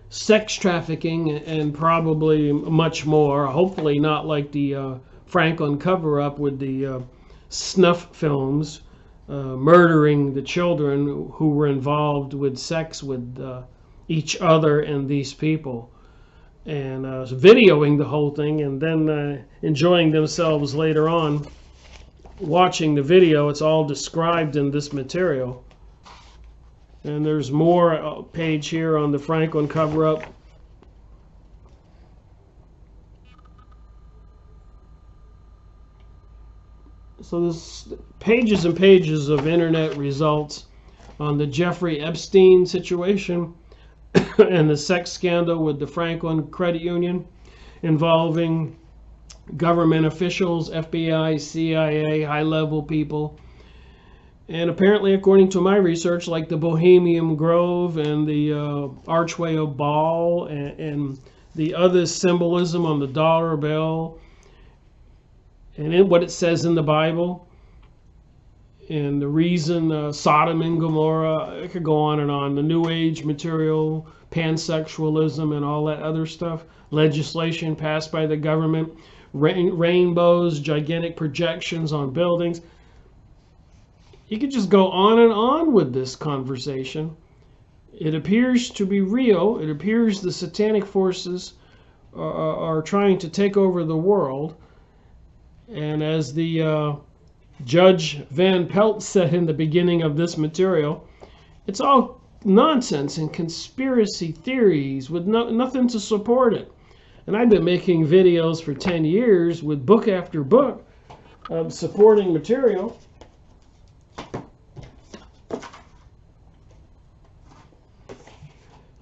sex trafficking and probably much more. Hopefully not like the Franklin cover-up with the snuff films, murdering the children who were involved with sex with each other and these people. And videoing the whole thing and then enjoying themselves later on watching the video. It's all described in this material. And there's more page here on the Franklin cover-up. So there's pages and pages of internet results on the Jeffrey Epstein situation and the sex scandal with the Franklin Credit Union involving government officials, FBI, CIA, high-level people. And apparently, according to my research, like the Bohemian Grove and the Archway of Baal and the other symbolism on the dollar bill and what it says in the Bible, and the reason Sodom and Gomorrah, it could go on and on, the New Age material, pansexualism and all that other stuff, legislation passed by the government, rainbows, gigantic projections on buildings. You could just go on and on with this conversation. It appears to be real. It appears the satanic forces are trying to take over the world. And as the Judge Van Pelt said in the beginning of this material, it's all nonsense and conspiracy theories with nothing to support it. And I've been making videos for 10 years with book after book of supporting material. I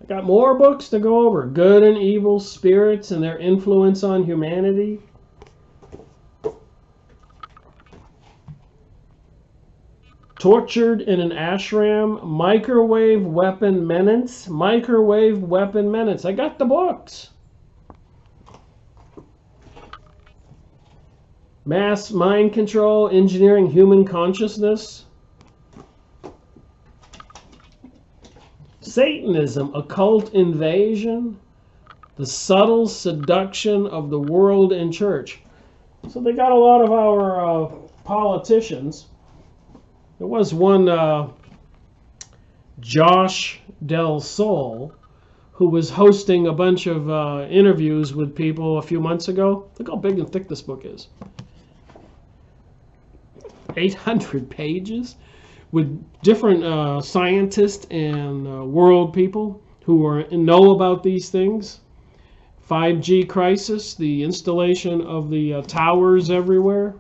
got more books to go over. Good and evil spirits and their influence on humanity. Tortured in an ashram, microwave weapon menace, microwave weapon menace. I got the books. Mass mind control, engineering human consciousness. Satanism, occult invasion, the subtle seduction of the world and church. So they got a lot of our politicians. There was one Josh Del Sol who was hosting a bunch of interviews with people a few months ago. Look how big and thick this book is. 800 pages with different scientists and world people who know about these things. 5G crisis, the installation of the towers everywhere.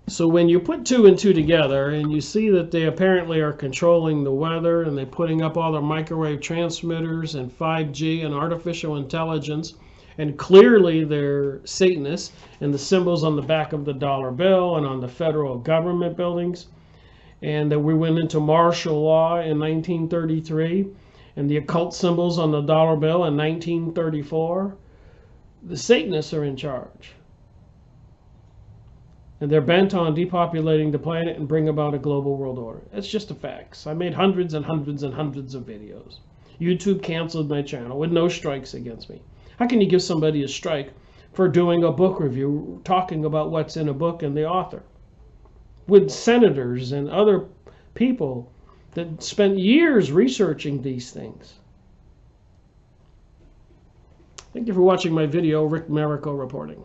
So when you put 2 and 2 together and you see that they apparently are controlling the weather and they're putting up all their microwave transmitters and 5G and artificial intelligence, and clearly they're Satanists, and the symbols on the back of the dollar bill and on the federal government buildings, and that we went into martial law in 1933, and the occult symbols on the dollar bill in 1934, the Satanists are in charge. And they're bent on depopulating the planet and bring about a global world order. That's just the facts. I made hundreds and hundreds and hundreds of videos. YouTube canceled my channel with no strikes against me. How can you give somebody a strike for doing a book review, talking about what's in a book and the author? With senators and other people that spent years researching these things. Thank you for watching my video, Rick Marrico reporting.